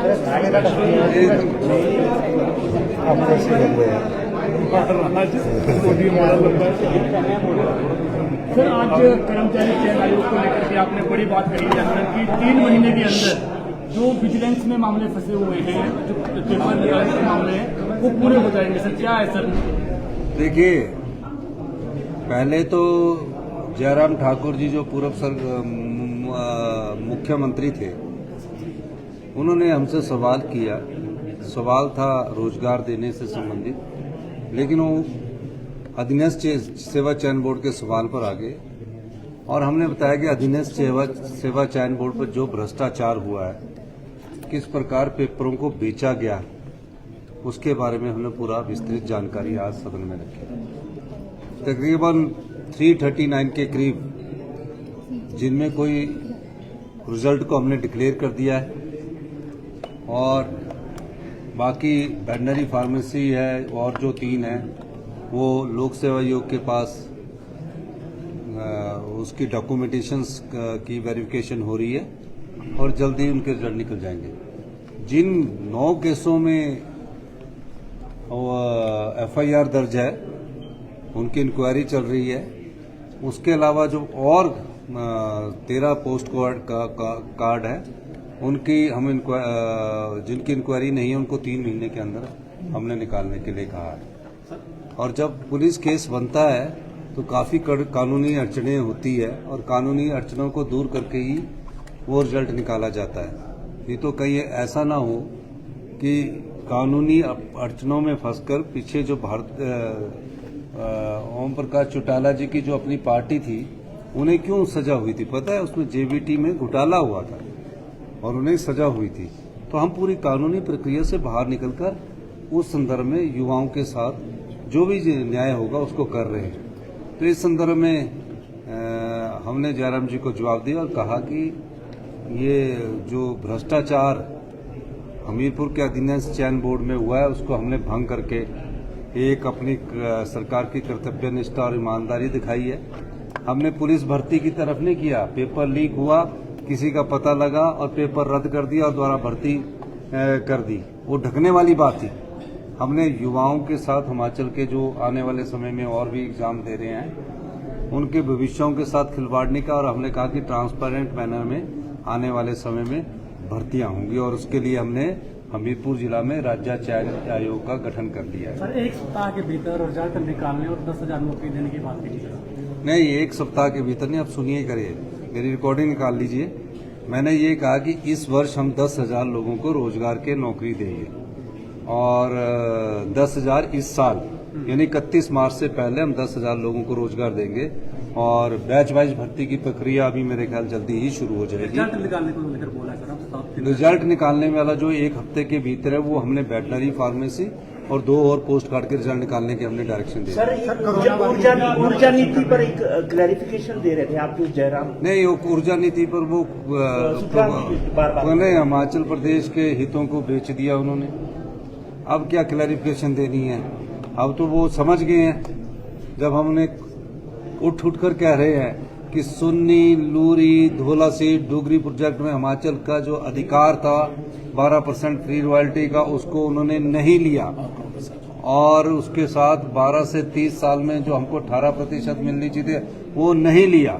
Sir, आज कर्मचारी चयन आयोग को लेकर के आपने बड़ी बात कही है कि 3 महीने के अंदर जो विजिलेंस में मामले फंसे हुए हैं, जो पेपर लीक के मामले हैं, वो पूरे हो जाएंगे। सर, क्या है सर? देखिए, पहले तो जयराम ठाकुर जी जो पूर्व मुख्यमंत्री थे, उन्होंने हमसे सवाल किया। सवाल था रोजगार देने से संबंधित, लेकिन वो अधीनस्थ सेवा चयन बोर्ड के सवाल पर आ गए और हमने बताया कि अधीनस्थ सेवा चयन बोर्ड पर जो भ्रष्टाचार हुआ है, किस प्रकार पेपरों को बेचा गया, उसके बारे में हमने पूरा विस्तृत जानकारी आज सदन में रखी। तकरीबन 339 के करीब जिनमें कोई रिजल्ट को हमने डिक्लेयर कर दिया है और बाकी वेटनरी फार्मेसी है और जो 3 है वो लोक सेवा आयोग के पास उसकी डॉक्यूमेंटेशंस की वेरिफिकेशन हो रही है और जल्दी उनके रिजल्ट निकल जाएंगे। जिन 9 केसों में FIR दर्ज है, उनकी इंक्वायरी चल रही है। उसके अलावा जो और 13 पोस्ट कार्ड है, उनकी हम जिनकी इंक्वायरी नहीं है, उनको 3 महीने के अंदर हमने निकालने के लिए कहा है। और जब पुलिस केस बनता है तो काफ़ी कानूनी अड़चनें होती है और कानूनी अड़चनों को दूर करके ही वो रिजल्ट निकाला जाता है। ये तो कहीं ऐसा ना हो कि कानूनी अड़चनों में फंसकर पीछे जो ओम प्रकाश चौटाला जी की जो अपनी पार्टी थी, उन्हें क्यों सजा हुई थी पता है? उसमें JBT में घोटाला हुआ था और उन्हें सजा हुई थी। तो हम पूरी कानूनी प्रक्रिया से बाहर निकलकर उस संदर्भ में युवाओं के साथ जो भी न्याय होगा उसको कर रहे हैं। तो इस संदर्भ में हमने जयराम जी को जवाब दिया और कहा कि ये जो भ्रष्टाचार हमीरपुर के अधीनस्थ चयन बोर्ड में हुआ है, उसको हमने भंग करके एक अपनी सरकार की कर्तव्यनिष्ठा और ईमानदारी दिखाई है। हमने पुलिस भर्ती की तरफ नहीं किया। पेपर लीक हुआ, किसी का पता लगा और पेपर रद्द कर दिया और दोबारा भर्ती कर दी, वो ढकने वाली बात थी। हमने युवाओं के साथ हिमाचल के जो आने वाले समय में और भी एग्जाम दे रहे हैं, उनके भविष्यों के साथ खिलवाड़ नहीं किया और हमने कहा कि ट्रांसपेरेंट मैनर में आने वाले समय में भर्तियां होंगी और उसके लिए हमने हमीरपुर जिला में राज्य चयन आयोग का गठन कर लिया है। सर, 1 सप्ताह के भीतर रिजल्ट निकालने और 10,000 नौकरी देने की बात की सर? नहीं, 1 सप्ताह के भीतर नहीं। आप सुनिए, करिए, मेरी रिकॉर्डिंग निकाल लीजिए। मैंने ये कहा कि इस वर्ष हम 10,000 लोगों को रोजगार के नौकरी देंगे और 10,000 इस साल यानी 31 मार्च से पहले हम 10,000 लोगों को रोजगार देंगे और बैच वाइज भर्ती की प्रक्रिया अभी मेरे ख्याल जल्दी ही शुरू हो जाएगी। रिजल्ट निकालने को लेकर बोला सर? रिजल्ट निकालने वाला जो 1 हफ्ते के भीतर है, वो हमने वेटनरी फार्मेसी और 2 और पोस्ट कार्ड के रिजल्ट निकालने के हमने डायरेक्शन दिया। सर, ऊर्जा नीति पर एक क्लैरिफिकेशन दे रहे थे आप, जो जयराम नहीं, ऊर्जा नीति पर वो उन्होंने हिमाचल प्रदेश के हितों को बेच दिया उन्होंने। अब क्या क्लैरिफिकेशन देनी है? अब तो वो समझ गए हैं। जब हमने उठ कर कह रहे हैं कि सुन्नी, लूरी, धोला सीट, डोगरी प्रोजेक्ट में हिमाचल का जो अधिकार था 12% फ्री रॉयल्टी का, उसको उन्होंने नहीं लिया और उसके साथ 12 से 30 साल में जो हमको 18% मिलनी चाहिए वो नहीं लिया।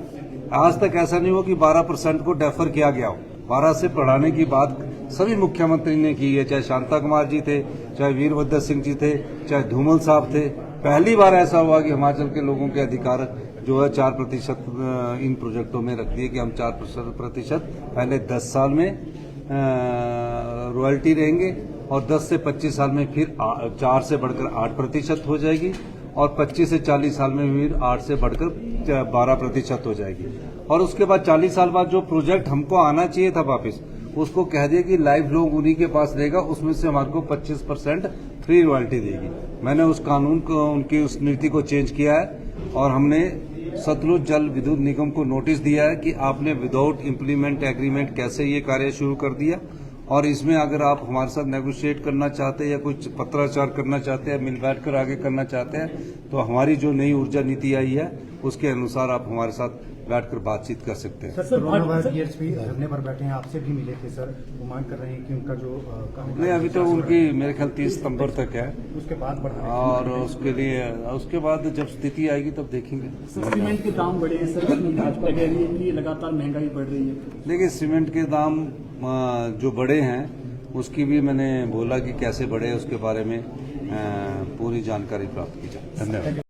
आज तक ऐसा नहीं हो कि 12% को डेफर किया गया हो। 12 से बढ़ाने की बात सभी मुख्यमंत्री ने की है, चाहे शांता कुमार जी थे, चाहे वीरभद्र सिंह जी थे, चाहे धूमल साहब थे। पहली बार ऐसा हुआ कि हिमाचल के लोगों के अधिकार जो है 4% इन प्रोजेक्टों में रख दिए कि हम 4% पहले 10 साल में रॉयल्टी रहेंगे और 10 से 25 साल में फिर 4 से बढ़कर 8% हो जाएगी और 25 से 40 साल में फिर 8 से बढ़कर 12% हो जाएगी। और उसके बाद 40 साल बाद जो प्रोजेक्ट हमको आना चाहिए था वापस, उसको कह दिया कि लाइफ लॉन्ग उन्हीं के पास रहेगा, उसमें से हमारे को 25% फ्री रॉयल्टी देगी। मैंने उस कानून को, उनकी उस नीति को चेंज किया है और हमने सतलुज जल विद्युत निगम को नोटिस दिया है कि आपने विदाउट इम्प्लीमेंट एग्रीमेंट कैसे ये कार्य शुरू कर दिया और इसमें अगर आप हमारे साथ नेगोशिएट करना चाहते हैं या कुछ पत्राचार करना चाहते हैं, मिल बैठ कर आगे करना चाहते हैं, तो हमारी जो नई ऊर्जा नीति आई है उसके अनुसार आप हमारे साथ बैठकर बातचीत कर सकते हैं। सर, कोरोना वारियर्स भी धरने पर बैठे हैं, आपसे भी मिले थे सर, वो मांग कर रहे हैं कि उनका जो नहीं, अभी तो उनकी मेरे ख्याल 30 सितंबर तक है उसके बाद बढ़ाने और उसके बाद जब स्थिति आएगी तब देखेंगे। सर, सीमेंट के दाम बढ़े हैं सर, इसमें भाजपा कह रही है कि लगातार महंगाई बढ़ रही है। देखिए, सीमेंट के दाम जो बढ़े हैं उसकी भी मैंने बोला कि कैसे बढ़े, उसके बारे में पूरी जानकारी प्राप्त की जाए। धन्यवाद।